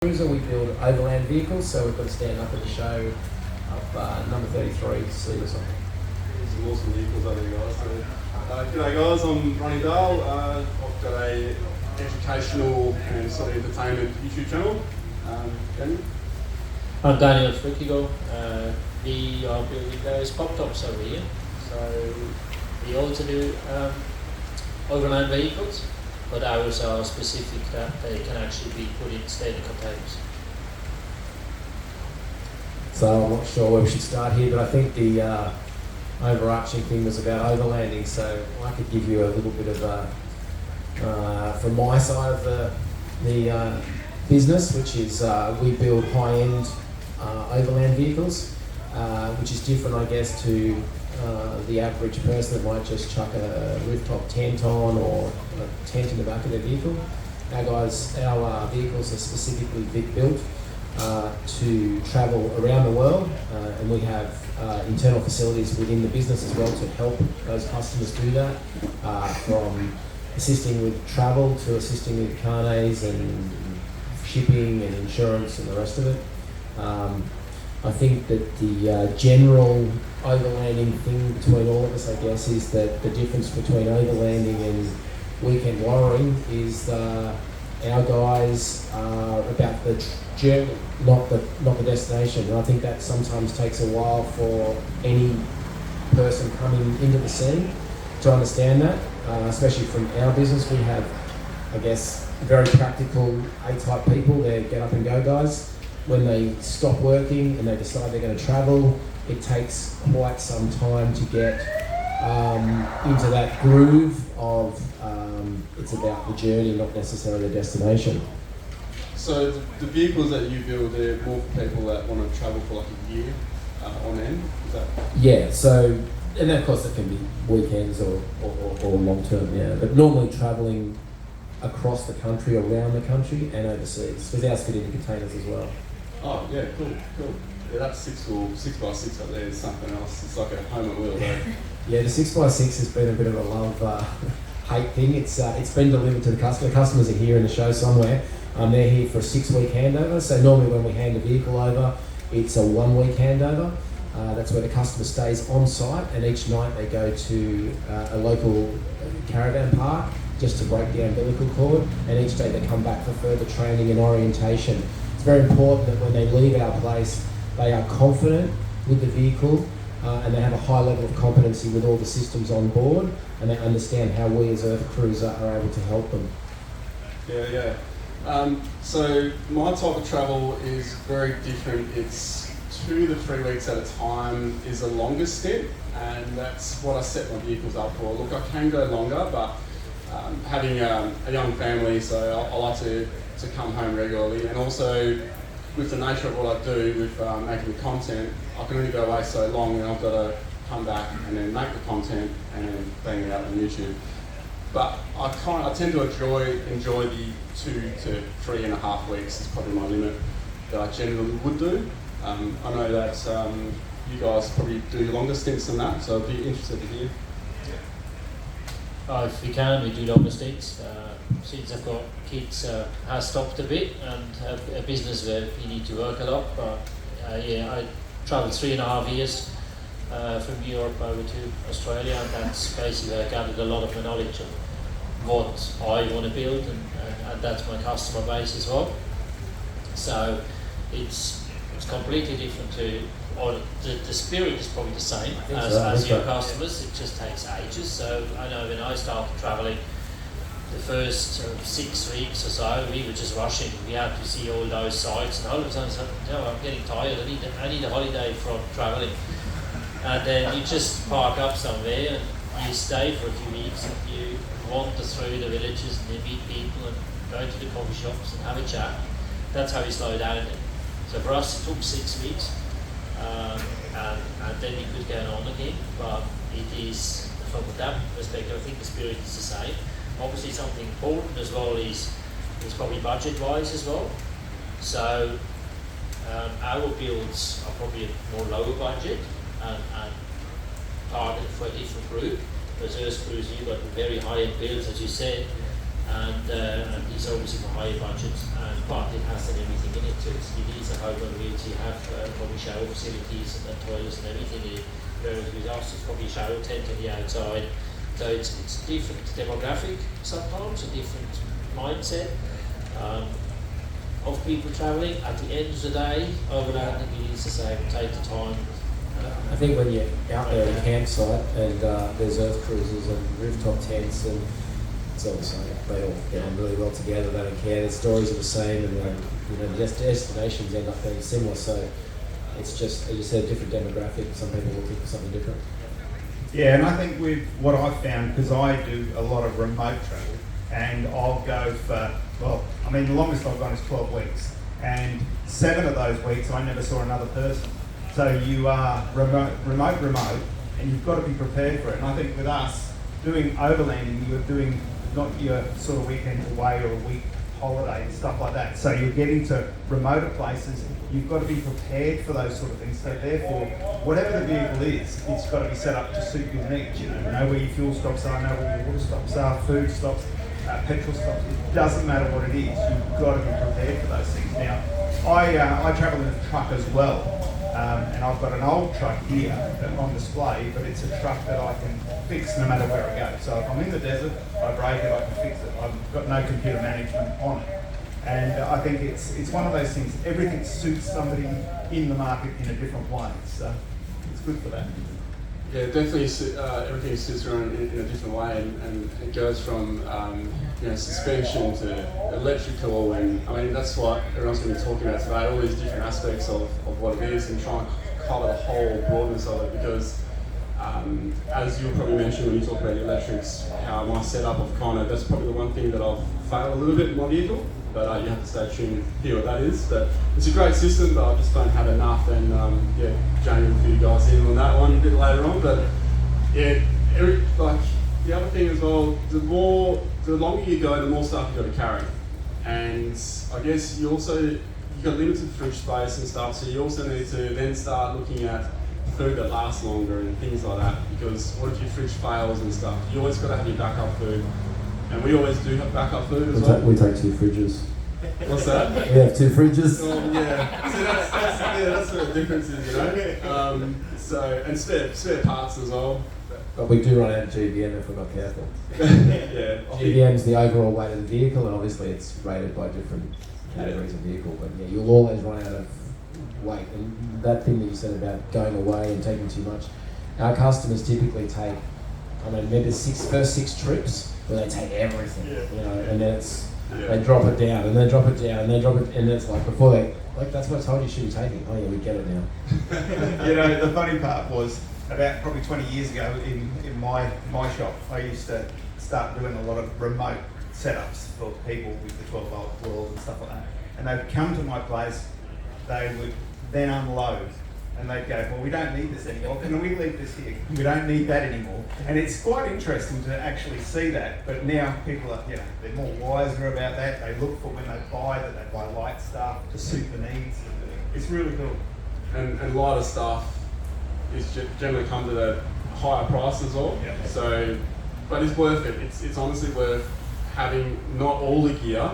Cruiser, we build overland vehicles, so we've got to stand up at the show of number 33 to see what's on. Some awesome vehicles over there, guys. G'day guys, I'm Ronnie Dale. I've got a educational and sort of entertainment YouTube channel. Daniel? I'm Daniel Frickigo. We are building those pop tops over here. So we also do overland vehicles, but ours are specific that they can actually be put in standard containers. So I'm not sure where we should start here, but I think the overarching thing was about overlanding, so I could give you a little bit of from my side of the business, which is we build high-end overland vehicles, which is different, I guess, to the average person that might just chuck a rooftop tent on or a tent in the back of their vehicle. Our vehicles are specifically built to travel around the world, and we have internal facilities within the business as well to help those customers do that, from assisting with travel to assisting with carnets and shipping and insurance and the rest of it. I think that the general overlanding thing between all of us, I guess, is that the difference between overlanding and weekend warrowing is our guys are about the journey, not the destination. And I think that sometimes takes a while for any person coming into the scene to understand that, especially from our business. We have, I guess, very practical A-type people. They're get up and go guys. When they stop working and they decide they're going to travel, it takes quite some time to get into that groove of it's about the journey, not necessarily the destination. So the vehicles that you build, they're more for people that want to travel for like a year on end, is that? Yeah, so, and of course it can be weekends or long term, yeah, but normally travelling across the country, around the country and overseas, because ours fit into containers as well. Oh yeah, cool. Yeah, that 6x6 up there is something else. It's like a home at wheel, right? Yeah, the 6x6 has been a bit of a love-hate thing. It's been delivered to the customer. The customers are here in the show somewhere. They're here for a 6-week handover. So normally when we hand a vehicle over, it's a 1-week handover. That's where the customer stays on site, and each night they go to a local caravan park just to break the umbilical cord, and each day they come back for further training and orientation. It's very important that when they leave our place, they are confident with the vehicle, and they have a high level of competency with all the systems on board, and they understand how we as Earthcruiser are able to help them. Yeah. So my type of travel is very different. It's 2 to 3 weeks at a time is the longest stint, and that's what I set my vehicles up for. Look, I can go longer, but having a young family, so I like to come home regularly, and also with the nature of what I do with making the content, I can only go away so long, and I've got to come back and then make the content and then bang it out on YouTube. But I tend to enjoy the 2 to 3.5 weeks is probably my limit that I generally would do. I know that you guys probably do longer stints than that, so I'd be interested to hear. If we can, we do longer stints. Since I've got kids, has stopped a bit, and have a business where you need to work a lot. But I travelled 3.5 years from Europe over to Australia, and that's basically where I gathered a lot of my knowledge of what I want to build, and that's my customer base as well. So it's completely different to, or the spirit is probably the same as your customers. It just takes ages. So I know when I started travelling, the first 6 weeks or so, we were just rushing. We had to see all those sites, and all of a sudden, I'm getting tired. I need a holiday from travelling. And then you just park up somewhere and you stay for a few weeks, and you wander through the villages and you meet people and go to the coffee shops and have a chat. That's how we slow down. So for us, it took 6 weeks, and then we could get on again. But it is, from that perspective, I think the spirit is the same. Obviously, something important as well is probably budget-wise as well. So our builds are probably a more lower budget and targeted for a different group. Whereas Earthcruiser, you've got very high-end builds, as you said, and it's obviously for higher budgets, but it has everything in it. So it is a home on wheels. You have probably shower facilities and toilets and everything in it. Whereas with us, it's probably a shower tent on the outside. So it's different demographic sometimes, a different mindset of people travelling. At the end of the day, overlanding it is the same. Take the time. I think when you're out there at a campsite and there's earth cruisers and rooftop tents, and it's all the same. They all get on really well together. They don't care. The stories are the same, and just destinations end up being similar. So it's just, as you said, a different demographic. Some people are looking for something different. Yeah, and I think with what I've found, because I do a lot of remote travel, and I'll go for, the longest I've gone is 12 weeks, and 7 of those weeks I never saw another person. So you are remote, and you've got to be prepared for it. And I think with us, doing overlanding, you're doing not your sort of weekend away or a week holiday and stuff like that. So you're getting to remoter places, you've got to be prepared for those sort of things. So therefore, whatever the vehicle is, it's got to be set up to suit your needs. You know where your fuel stops are, know where your water stops are, food stops, petrol stops. It doesn't matter what it is, you've got to be prepared for those things. Now, I travel in a truck as well, and I've got an old truck here on display, but it's a truck that I can fix no matter where I go. So if I'm in the desert, I break it, I can fix it. I've got no computer management on it. And I think it's one of those things, everything suits somebody in the market in a different way. So it's good for that. Yeah, definitely. Everything sits around in a different way, and it goes from suspension to electrical, and I mean that's what everyone's going to be talking about today. All these different aspects of what it is, and try and cover the whole broadness of it. Because as you'll probably mention when you talk about the electrics, how my setup of that's probably the one thing that I've failed a little bit in my vehicle. But you have to stay tuned to hear what that is. But it's a great system, but I just don't have enough. And Jamie will fill you guys in on that one a bit later on. But yeah, the other thing as well, the longer you go, the more stuff you've got to carry. And I guess you've got limited fridge space and stuff, so you also need to then start looking at food that lasts longer and things like that. Because what if your fridge fails and stuff? You always got to have your backup food. And we always do have backup food as well. We take 2 fridges. What's that? We have 2 fridges. Yeah. So that's where the difference is, and spare parts as well. But we do run out of GVM if we're not careful. Yeah. GVM's the overall weight of the vehicle, and obviously it's rated by different categories of vehicle. But yeah, you'll always run out of weight. And that thing that you said about going away and taking too much, our customers typically take, maybe the first 6 trips, where they take everything, and then they drop it down, and they drop it down, and they drop it, and then it's like before that's what I told you you shouldn't take it. Oh yeah, we get it now. The funny part was about probably 20 years ago in my shop, I used to start doing a lot of remote setups for people with the 12-volt wheels and stuff like that. And they'd come to my place, they would then unload. And they'd go, well, we don't need this anymore. Can we leave this here? We don't need that anymore. And it's quite interesting to actually see that. But now people are, they're more wiser about that. They look for when they buy light stuff to suit the needs. It's really cool. And lighter stuff is generally comes at a higher price as well. Yeah. So, but it's worth it. It's honestly worth having not all the gear,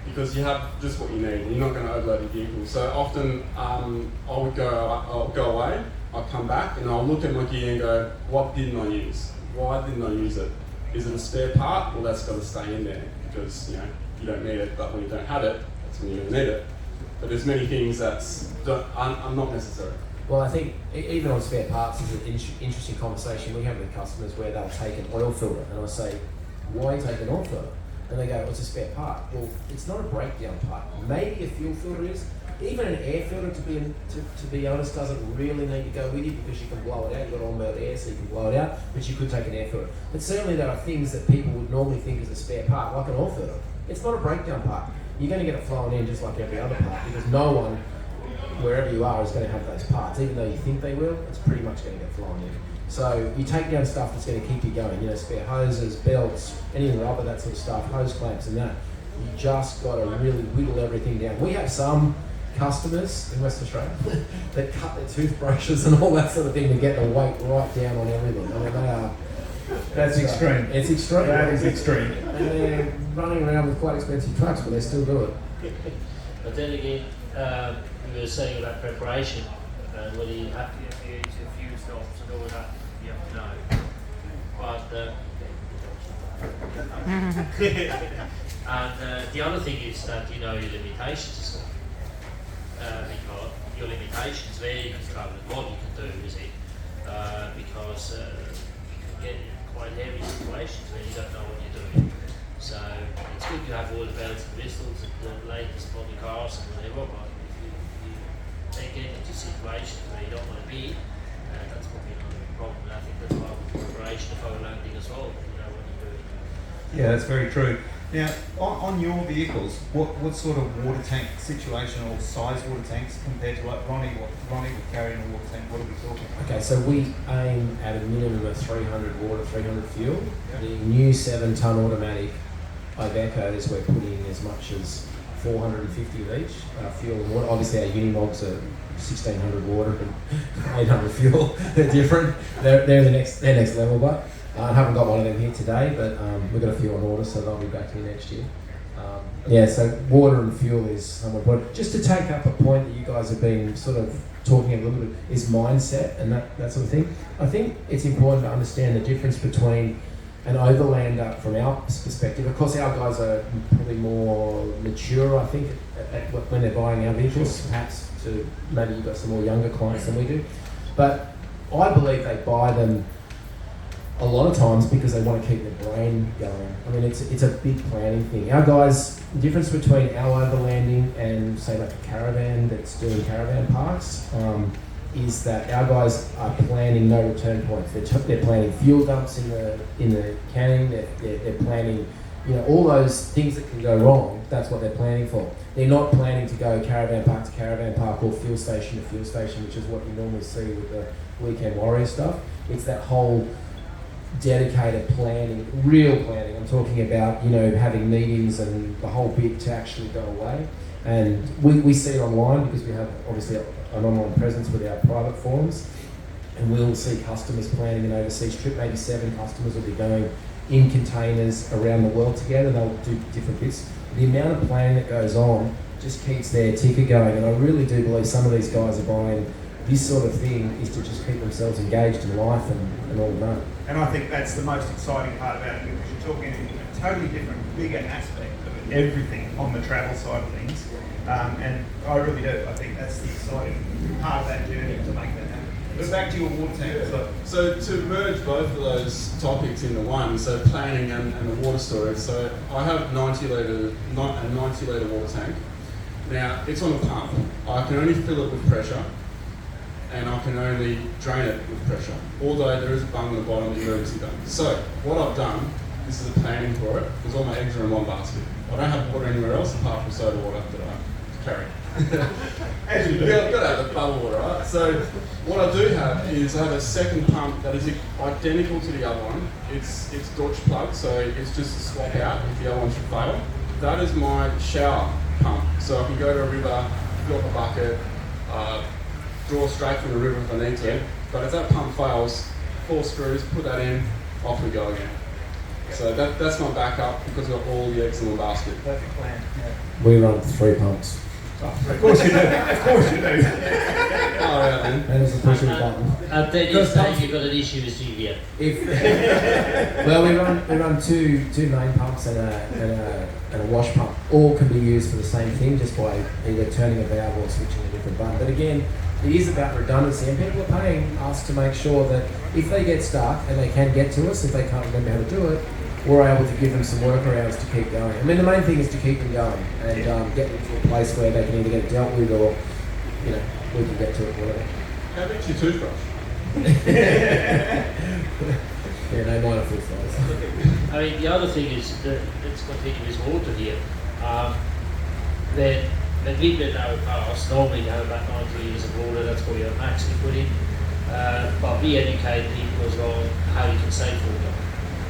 because you have just what you need, and you're not going to overload your vehicle. So often I'll go away, I'll come back, and I'll look at my gear and go, what didn't I use? Why didn't I use it? Is it a spare part? Well, that's got to stay in there, because you don't need it, but when you don't have it, that's when you're going to need it. But there's many things are not necessary. Well, I think even on spare parts is an interesting conversation we have with customers where they'll take an oil filter, and I'll say, why take an oil filter? And they go, it's a spare part. Well, it's not a breakdown part. Maybe a fuel filter is. Even an air filter, to be honest, doesn't really need to go with you, because you can blow it out. You've got onboard air, so you can blow it out, but you could take an air filter. But certainly there are things that people would normally think is a spare part, like an oil filter. It's not a breakdown part. You're going to get it flowing in just like every other part, because no one, wherever you are, is going to have those parts. Even though you think they will, it's pretty much going to get flowing in. So you take down stuff that's going to keep you going, spare hoses, belts, any rubber, that sort of stuff, hose clamps and that. You just got to really whittle everything down. We have some customers in Western Australia that cut their toothbrushes and all that sort of thing to get the weight right down on everything. That's extreme. It's extreme. That is extreme. And they're running around with quite expensive trucks, but they still do it. But then again, we were saying about preparation, and whether you have to get a few stops and all that, you have to know. But and the other thing is that you know your limitations as well. Because your limitations, where you can travel and what you can do, is it? Because you can get in quite heavy situations where you don't know what you're doing. So it's good to have all the bells and whistles and the latest model cars and whatever, but if you then get into situations where you don't want to be, that's probably not a problem. And I think that's part of the preparation of overlanding as well, you know, what you're doing. Yeah, that's very true. Now, on your vehicles, what sort of water tank situation or size water tanks compared to like Ronnie would carry in a water tank? What are we talking? Okay, so we aim at a minimum of 300 water, 300 fuel. The new 7-ton automatic Ivecos, we're putting in as much as 450 of each, fuel and water. Obviously our Unimogs are 1600 water and 800 fuel. They're different. They're the next level, but I haven't got one of them here today, but we've got a few on order, so they'll be back here next year. Yeah, so water and fuel is somewhat important. Just to take up a point that you guys have been sort of talking a little bit, is mindset and that sort of thing. I think it's important to understand the difference between an overlander from our perspective. Of course, our guys are probably more mature, I think, when they're buying our vehicles, perhaps to maybe you've got some more younger clients than we do. But I believe they buy them a lot of times because they want to keep their brain going. I mean, it's a big planning thing. Our guys, the difference between our overlanding and say like a caravan that's doing caravan parks, is that our guys are planning no return points. They're planning fuel dumps in the canning. They're planning, you know, all those things that can go wrong. That's what they're planning for. They're not planning to go caravan park to caravan park or fuel station to fuel station, which is what you normally see with the weekend warrior stuff. It's that whole dedicated planning, real planning. I'm talking about, you know, having meetings and the whole bit to actually go away. And we see it online because we have obviously an online presence with our private forums, and we'll see customers planning an overseas trip. Maybe 7 customers will be going in containers around the world together. They'll do different bits. The amount of planning that goes on just keeps their ticker going, and I really do believe some of these guys are buying this sort of thing is to just keep themselves engaged in life and all of that. And I think that's the most exciting part about it, because you're talking a totally different, bigger aspect of everything on the travel side of things. And I really do. I think that's the exciting part of that journey to make that happen. But back to your water tank. So to merge both of those topics into one, so planning and the water storage. So I have a 90 litre water tank. Now it's on a pump. I can only fill it with pressure, and I can only drain it with pressure, although there is a bung on the bottom, the emergency bung. So what I've done, this is the planning for it, is all my eggs are in one basket. I don't have water anywhere else apart from soda water that I carry. As you do. Yeah, I've got to have the bubble water, right? So what I do have is I have a second pump that is identical to the other one. It's Dodge plug, so it's just a swap out if the other one should fail. That is my shower pump. So I can go to a river, fill up a bucket, draw straight from the river if I need to. But if that pump fails, 4 screws, put that in, off we go again. So that's my backup because I've got all the eggs in the basket. Perfect plan. Yeah. We run 3 pumps. Oh, of course you do. Of course you do. Oh, yeah, then. And it's a push of a button. And then you say you've got an issue with GVM. Well, we run two main pumps and a wash pump. All can be used for the same thing, just by either turning a valve or switching a different button. But again, it is about redundancy, and people are paying us to make sure that if they get stuck and they can get to us, if they can't remember how to do it, we're able to give them some workarounds to keep going. I mean, the main thing is to keep them going and get them to a place where they can either get it dealt with or, you know, we can get to it, whatever. How big's your toothbrush? Yeah, no, mine are full size. I mean, the other thing is that let's continue with water here. Then when we build our cars, normally they have about 90 litres of water. That's what you actually put in. But we educate people as well on how you can save water.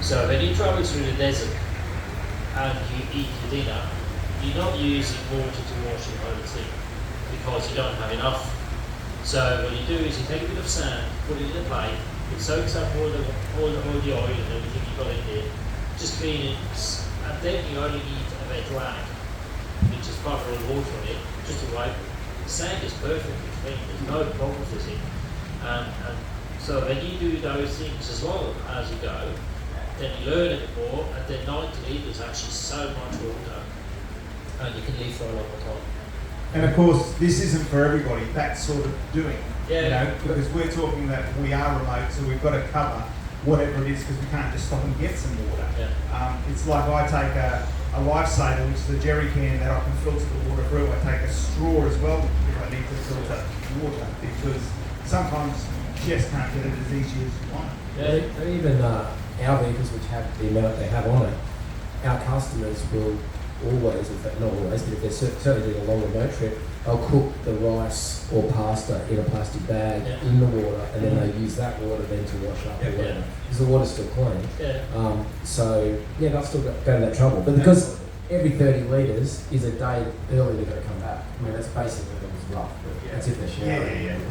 So when you travel through the desert and you eat your dinner, you're not using water to wash your whole thing because you don't have enough. So what you do is you take a bit of sand, put it in a plate, It soaks up all the oil and everything you got in there. Just clean it, and then you only need a drag, which is butter and water on it, just to wipe it. The sand is perfectly clean. There's no problems with it. And so when you do those things as well as you go, then you learn it more, and then 90 litres is actually so much water, and you can live for a long time. And of course, this isn't for everybody, that sort of doing. Yeah. You know, because we're talking that we are remote, so we've got to cover whatever it is, because we can't just stop and get some water. Yeah. It's like I take a lifesaver, which is a jerry can that I can filter the water through. I take a straw as well if I need to filter water, because sometimes you just can't get it as easy as you want. Yeah. And even our vehicles, which have the amount they have on it, our customers will always, in fact not always, but if they're certainly doing a long remote trip, they'll cook the rice or pasta in a plastic bag in the water, and then they use that water then to wash up or whatever, because the water's still clean. So yeah, they'll still go to that trouble. But because every 30 litres is a day early they've got to come back. I mean, that's basically what it's rough, but that's if they're showering.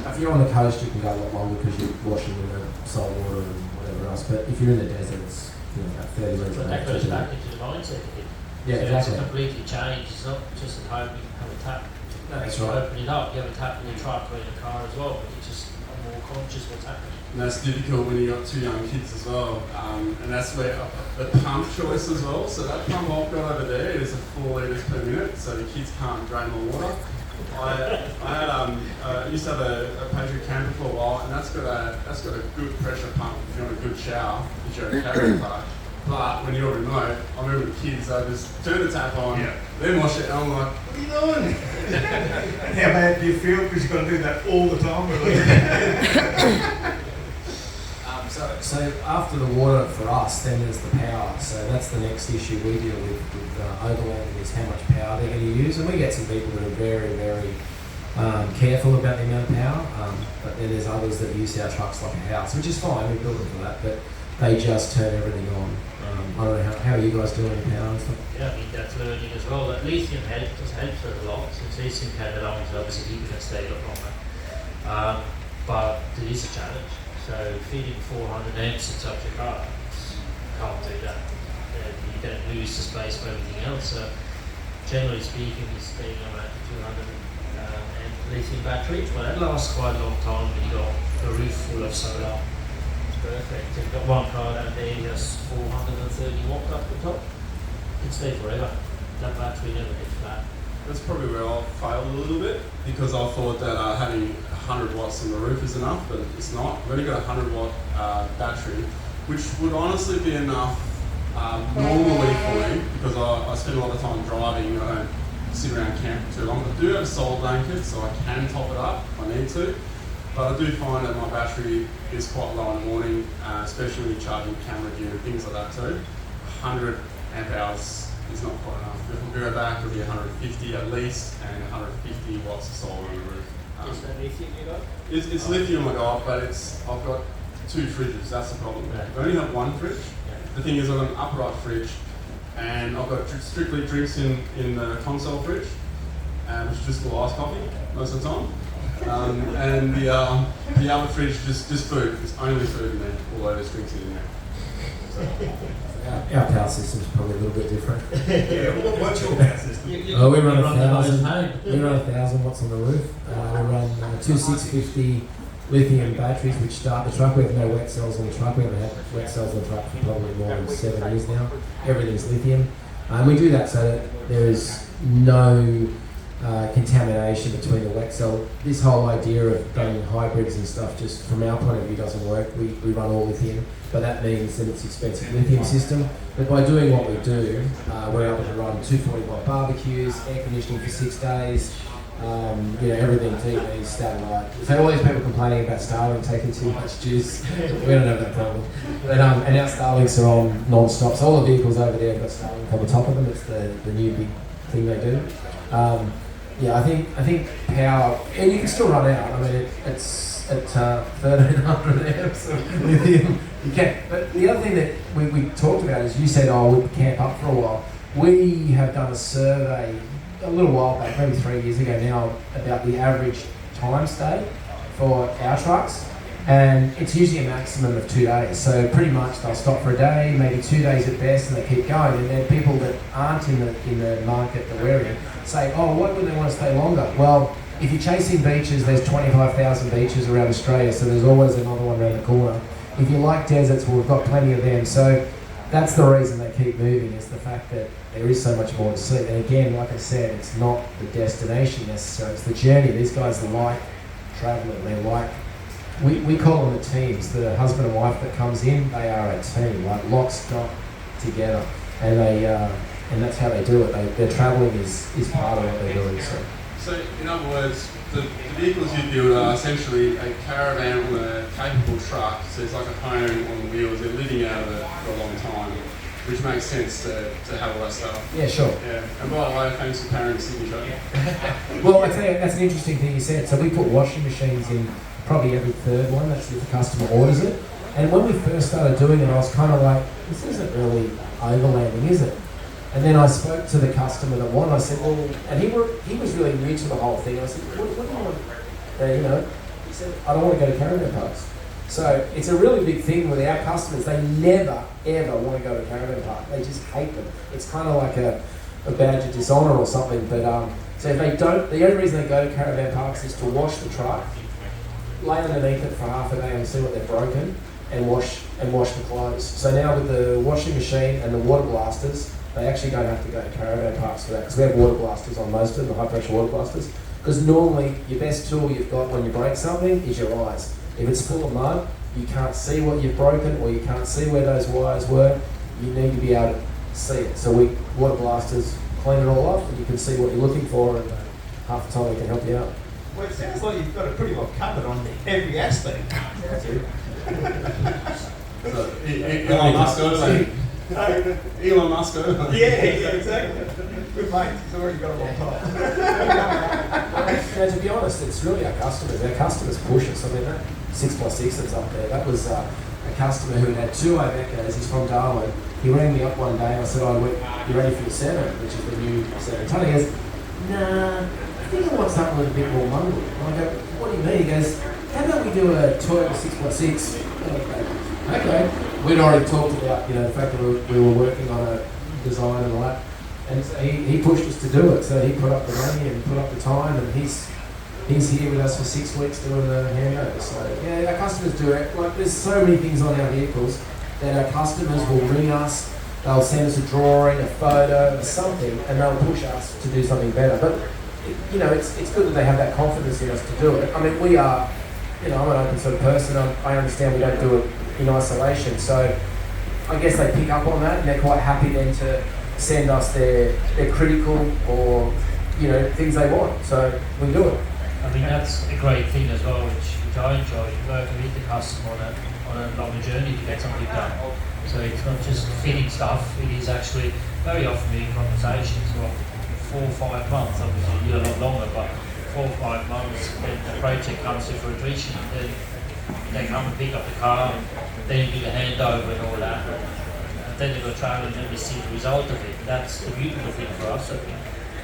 If you're on the coast, you can go a lot longer because you're washing with the salt water and whatever else. But if you're in the desert, it's about 30 litres. But that goes back into the mindset again. Yeah, so exactly. It's completely changed. It's not just at home, you have a tap. That's you right. open it up, you have a tap in your truck or in your car as well, but you just are more conscious what's happening. And that's difficult when you've got two young kids as well. And that's where the pump choice as well. So that pump I've got over there is a 4 litres per minute, so the kids can't drain the water. I used to have a Patriot camper for a while, and that's got a good pressure pump if you want a good shower, if you're a caravan park. But when you're remote, I remember the kids, I just turn the tap on, then wash it, and I'm like, what are you doing? How bad do you feel? Because you've got to do that all the time, really. So after the water for us, then there's the power. So that's the next issue we deal with Overlanding, is how much power they're going to use. And we get some people that are very, very careful about the amount of power. But then there's others that use our trucks like a house, which is fine, we build them for that. But they just turn everything on. I don't know how are you guys doing with power and stuff? Yeah, I mean, that's learning as well. That lithium helps us a lot. Since lithium came along, so obviously people can stay a lot longer. But it is a challenge. So feeding 400 amps inside your car, you can't do that. You don't lose the space for everything else. So generally speaking, it's staying around 200 amp lithium battery. Well, that lasts quite a long time when you've got a roof full of solar. It's perfect. If you've got one car down there, that's 430 watt up the top. It can stay forever. That battery never gets flat. That's probably where I failed a little bit, because I thought that having 100 watts on the roof is enough, but it's not. I've only got a 100 watt battery, which would honestly be enough normally for me, because I spend a lot of time driving. I don't sit around camp for too long. I do have a solar blanket, so I can top it up if I need to. But I do find that my battery is quite low in the morning, especially when you're charging camera gear and things like that too. 100 amp hours is not quite enough. If we go back, it'll be 150 at least, and 150 watts of solar on the roof. Is that lithium you got? It's lithium I got, but I've got 2 fridges. That's the problem. Right. I only have 1 fridge. The thing is, I've got an upright fridge, and I've got strictly drinks in the console fridge, which is just for iced coffee most of the time. And the other fridge just food. It's only food in there, although there's drinks in there. So. Our power system's probably a little bit different. What's your power system? We run 1,000. We run 1,000 watts on the roof. We run 2 650 lithium batteries, which start the truck. We have no wet cells on the truck. We haven't had wet cells on the truck for probably more than 7 years now. Everything's lithium. We do that so that there is no contamination between the wet cell. This whole idea of running hybrids and stuff, just from our point of view, doesn't work. We run all lithium, but that means that it's expensive lithium system. But by doing what we do, we're able to run 240 watt barbecues, air conditioning for 6 days, everything, TV, satellite. So all these people complaining about Starlink taking too much juice, we don't have that problem. But, and our Starlinks are on non-stop, so all the vehicles over there have got Starlink on the top of them. It's the new big thing they do. I think power, and you can still run out. I mean, it's at 1,300 amps of lithium. You can. But the other thing that we talked about is, you said, we'd camp up for a while. We have done a survey a little while back, maybe 3 years ago now, about the average time stay for our trucks, And it's usually a maximum of 2 days. So pretty much they'll stop for a day, maybe 2 days at best, and they keep going. And then people that aren't in the market that we're in say, oh, why would they want to stay longer? Well, if you're chasing beaches, there's 25,000 beaches around Australia, so there's always another one around the corner. If you like deserts, well, we've got plenty of them. So that's the reason they keep moving, is the fact that there is so much more to see. And again, like I said, it's not the destination necessarily, it's the journey. These guys like travelling, they like, we call them the teams. The husband and wife that comes in, they are a team, like lock, stock, together. And they, and that's how they do it. Their travelling is part of what they're doing. So in other words, the vehicles you build are essentially a caravan on a capable truck, so it's like a home on the wheels. They're living out of it for a long time, which makes sense to have all that stuff. Yeah, sure. Yeah, and by the way, thanks for carrying the signature. Well, I tell you, that's an interesting thing you said. So we put washing machines in probably every third one. That's if the customer orders it. And when we first started doing it, I was kind of like, this isn't really overlanding, is it? And then I spoke to the customer that won. I said, well, and he was really new to the whole thing. I said, what do you want? He said, I don't want to go to caravan parks. So it's a really big thing with our customers. They never, ever want to go to a caravan park. They just hate them. It's kind of like a badge of dishonour or something. But so if they don't, the only reason they go to caravan parks is to wash the truck, lay underneath it for half a day and see what they've broken, and wash the clothes. So now with the washing machine and the water blasters, they actually don't have to go to caravan parks for that, because we have water blasters on most of them, the high pressure water blasters. Because normally your best tool you've got when you break something is your eyes. If it's full of mud, you can't see what you've broken, or you can't see where those wires were. You need to be able to see it. So water blasters clean it all off, and you can see what you're looking for, and half the time we can help you out. Well, it sounds like you've got it pretty well covered on every aspect. That's it. Elon Musk overland. Elon Musk overland. Yeah, exactly. Good mate, he's already got it on top. Now, to be honest, it's really our customers. Our customers push us. I mean, that 6x6 that's up there, that was a customer who had 2 Ivecos. He's from Darwin. He rang me up one day and I said, you ready for the 7, which is the new 7 tonne? He goes, nah, I think I want something with a bit more muscle. And I go, what do you mean? He goes, how about we do a Toyota 6x6? Okay. We'd already talked about, the fact that we were working on a design and all that. And so he pushed us to do it. So he put up the money and put up the time, and he's here with us for 6 weeks doing the handover. So yeah, our customers do it. Like, there's so many things on our vehicles that our customers will ring us. They'll send us a drawing, a photo, something, and they'll push us to do something better. But it's good that they have that confidence in us to do it. I mean, we are, I'm an open sort of person. I understand we don't do it in isolation. So I guess they pick up on that, and they're quite happy then to send us their critical or things they want. So we do it. I mean, that's a great thing as well, which I enjoy, working with the customer on a longer journey to get something done. So it's not just fitting stuff, it is actually very often in conversations for 4 or 5 months, obviously you're a lot longer, but 4 or 5 months, then the project comes to fruition, then they come and pick up the car, and then you do the handover and all that. And then they go travel and then we see the result of it. That's the beautiful thing for us, I think.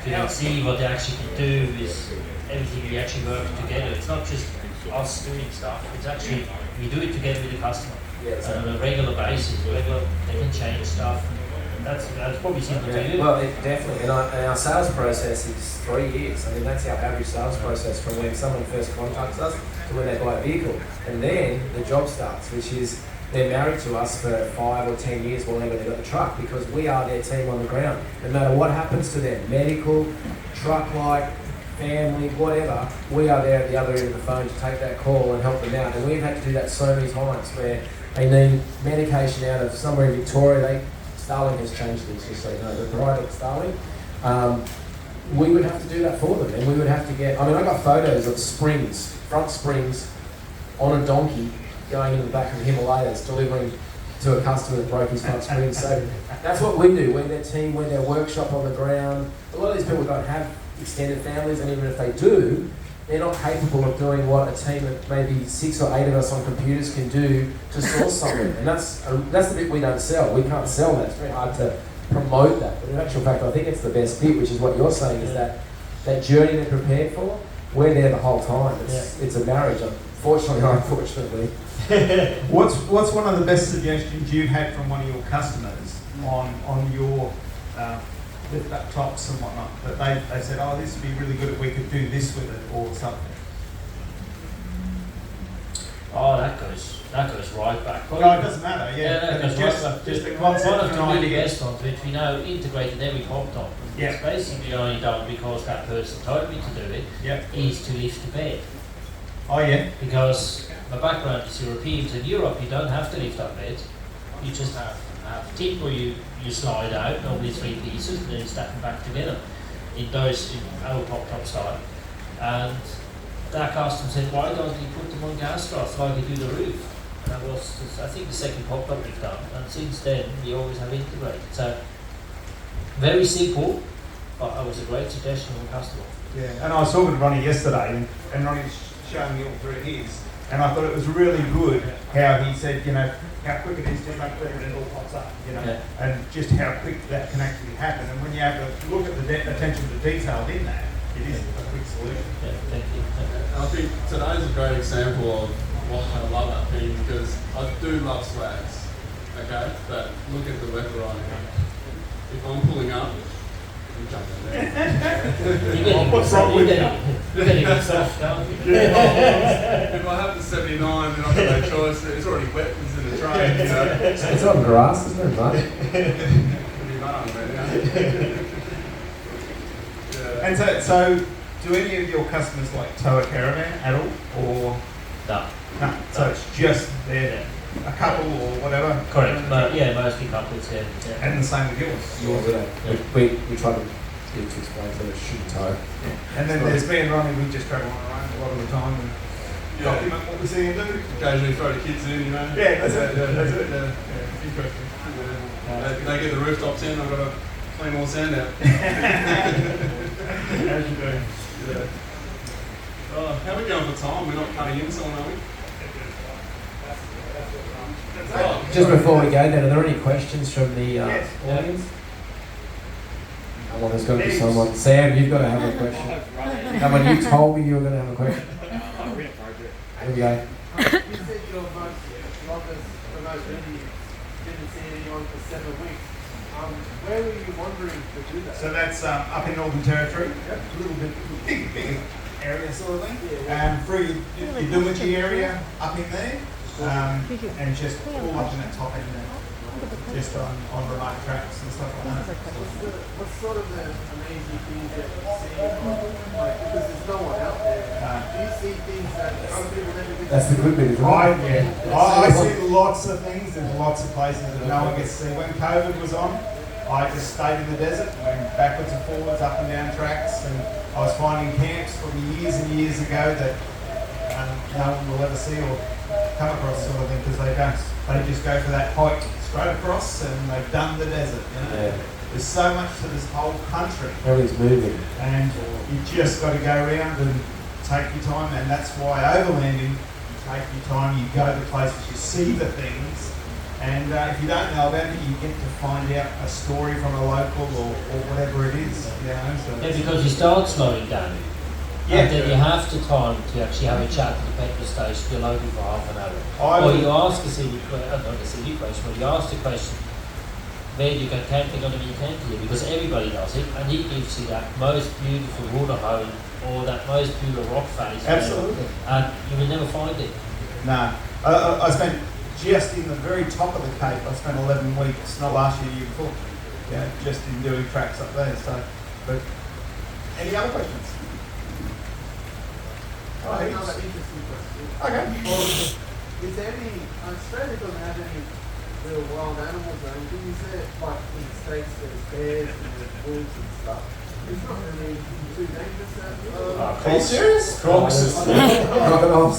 You can see what they actually can do is everything we actually work together. It's not just us doing stuff, it's actually we do it together with the customer. And on a regular basis, they can change stuff. And that's probably simple to do. Well, definitely. And our sales process is 3 years. I mean, that's our average sales process from when someone first contacts us to when they buy a vehicle. And then the job starts, which is they're married to us for 5 or 10 years whenever they've got the truck, because we are their team on the ground. No matter what happens to them, medical, truck light, family, whatever, we are there at the other end of the phone to take that call and help them out. And we've had to do that so many times where they need medication out of somewhere in Victoria. Starling has changed things, just so you know, the provider Starling. We would have to do that for them, and we would have to get, I got photos of springs, front springs on a donkey going into the back of the Himalayas, delivering to a customer that broke his front springs. So that's what we do. We're their team, we're their workshop on the ground. A lot of these people don't have extended families, and even if they do, they're not capable of doing what a team of maybe 6 or 8 of us on computers can do to source something. And that's the bit we don't sell. We can't sell that. It's very hard to promote that. But in actual fact, I think it's the best bit, which is what you're saying, is that journey they're prepared for, we're there the whole time. It's a marriage. Fortunately or unfortunately. What's one of the best suggestions you've had from one of your customers on your lift up tops and whatnot, that they said, oh, this would be really good if we could do this with it or something? Oh, that goes right back. No, it doesn't matter, Yeah, that goes just, right back. just a One concept of and the an really idea. best ones, which we know integrated every pop top. Yeah. It's basically only done because that person told me to do it, Yeah. is to lift the bed. Oh yeah. Because my background is European, in Europe you don't have to lift up bed. You just have a tip where you slide out, normally 3 pieces, and then you stack them back together in our pop top style. And that customer said, why don't you put them on gas struts like you do the roof? And that was, I think, the second pop top we've done. And since then, we always have integrated. So, very simple, but it was a great suggestion from the customer. Yeah. And I was talking to Ronnie yesterday, and Ronnie was showing me all through his, and I thought it was really good how he said, you know, how quick it is to make sure it all pops up, you know, Yeah. and just how quick that can actually happen. And when you have to look at the attention to detail in that, it is a quick solution. Yeah, thank you. And I think today's a great example of what I love that thing, because I do love swags, okay? But look at the weather right now. If I'm pulling up, I'm jumping there. What's wrong with you? You're getting soft, aren't you? If I have the 79, then I've got no choice. It's already wet, it's in the train, you know. It's on grass, isn't it, mate? Pretty much, yeah. And so do any of your customers like tow a caravan at all, or No. no? So it's just they're a couple or whatever. Correct. But yeah, mostly couples, yeah. And the same with yours. Yours, yeah. We try to explain to them shouldn't tow. And then there's me and Ronnie. We just travel on our own a lot of the time and document what we see and do. Occasionally throw the kids in, you know. Yeah, that's it. That's it. Yeah, interesting. They get the rooftops in, I've got to clean all the sand out. As you do. Yeah. How are we going for time? We're not cutting in someone, are we? Just before we go, then, are there any questions from the Yes. audience? Come on, there's got to be someone. Sam, you've got to have a question. Come on, you told me you were going to have a question. Here we go. You said your most longest, the most really didn't see anyone for 7 weeks. Where were you wandering to do that? So that's up in Northern Territory. A little bit big area sort of thing. Through your Doomadgee area up in there. And just all up in that top end there. Just on remote tracks and stuff like that. What's sort of the amazing things that you see? Like, because there's no one out there. Do you see things that other people never get to That's the see? good bit, isn't it? I see lots of things. There's lots of places that no one gets to see. When COVID was on, I just stayed in the desert, went backwards and forwards, up and down tracks, and I was finding camps from years and years ago that no one will ever see or come across, sort of thing, because they don't. They just go for that hike straight across, and they've done the desert. You know? Yeah. There's so much to this whole country, Everything's moving. and you just got to go around and take your time, and that's why overlanding. You take your time, you go to places, you see the things. And if you don't know about it, you get to find out a story from a local or whatever it is, you know. So Yeah, because you start slowing down. Yeah. And then you have to time to actually have a chat at the petrol station, you're local for half an hour. I Or would- you ask a silly question, not a silly question, but you ask the question, where do you go camping on a weekend here? Because everybody does it, and he gives you that most beautiful water hole or that most beautiful rock face. Absolutely. And you will never find it. No, I spent just in the very top of the Cape. I spent 11 weeks, not last year, the year before. Yeah, just in doing tracks up there. So, but any other questions? Another interesting question. Okay. Well, is there any, Australia doesn't have any real wild animals or anything, is there? Like in the States there's bears and there's wolves and stuff. It's not really too dangerous out here. Are you serious? Crocodiles.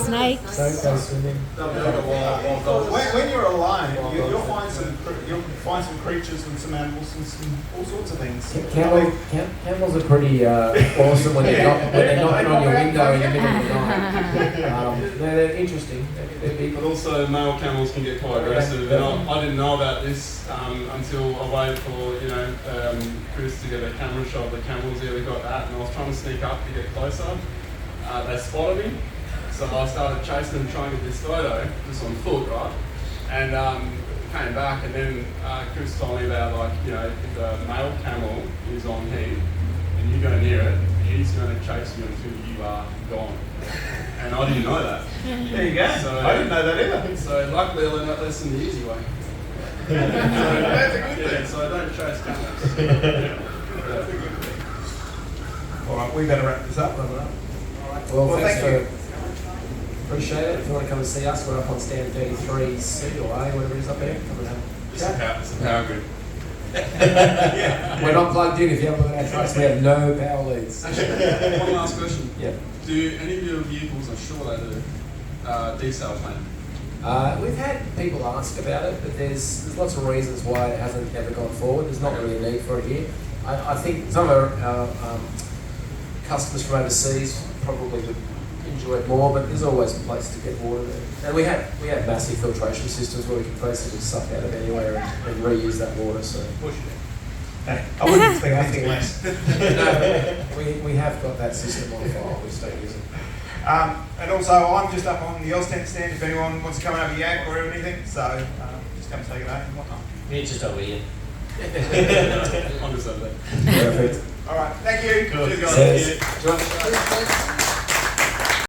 Snakes. Don't go swimming. When you're alone, you'll find some creatures and some animals and some all sorts of things. Camels are pretty awesome when they're knocking on your window in the middle of the night. They're interesting. They're big. But also male camels can get quite aggressive, and I didn't know about this until I waited for Chris to get a camera shot of the camels. Yeah, we got that, and I was trying to sneak up to get closer. They spotted me, So I started chasing them, trying to get this photo, just on foot, right? And came back, and then Chris told me about, like, you know, if a male camel is on heat and you go near it, he's going to chase you until you are gone. And I didn't know that. There you go. So, I didn't know that either. So luckily I learned that lesson the easy way. So I don't chase camels. All right, we better wrap this up. Well, thanks thank for. Appreciate it. If you want to come and see us, we're up on stand 33C or A, whatever it is up there. Come and have a chat. It's a power grid. We're not plugged in. If you haven't looked at our trucks, we have no power leads. Actually, one last question. Yeah. Do any of your vehicles, I'm sure they do, desal plan? We've had people ask about it, but there's lots of reasons why it hasn't ever gone forward. There's not really a need for it here. I think some of our customers from overseas probably would enjoy it more, but there's always a place to get water there. And we have massive filtration systems where we can basically suck out of anywhere and reuse that water. So Hey, I wouldn't expect anything less. no, we have got that system on file. We just don't use it. And also, I'm just up on the Tent stand if anyone wants to come and have a yak or anything. So just come say good day and whatnot. It's just over here. On the Sunday. Perfect. All right, thank you. Cool. Cheers, guys. Cheers. Thank you. Do you want to-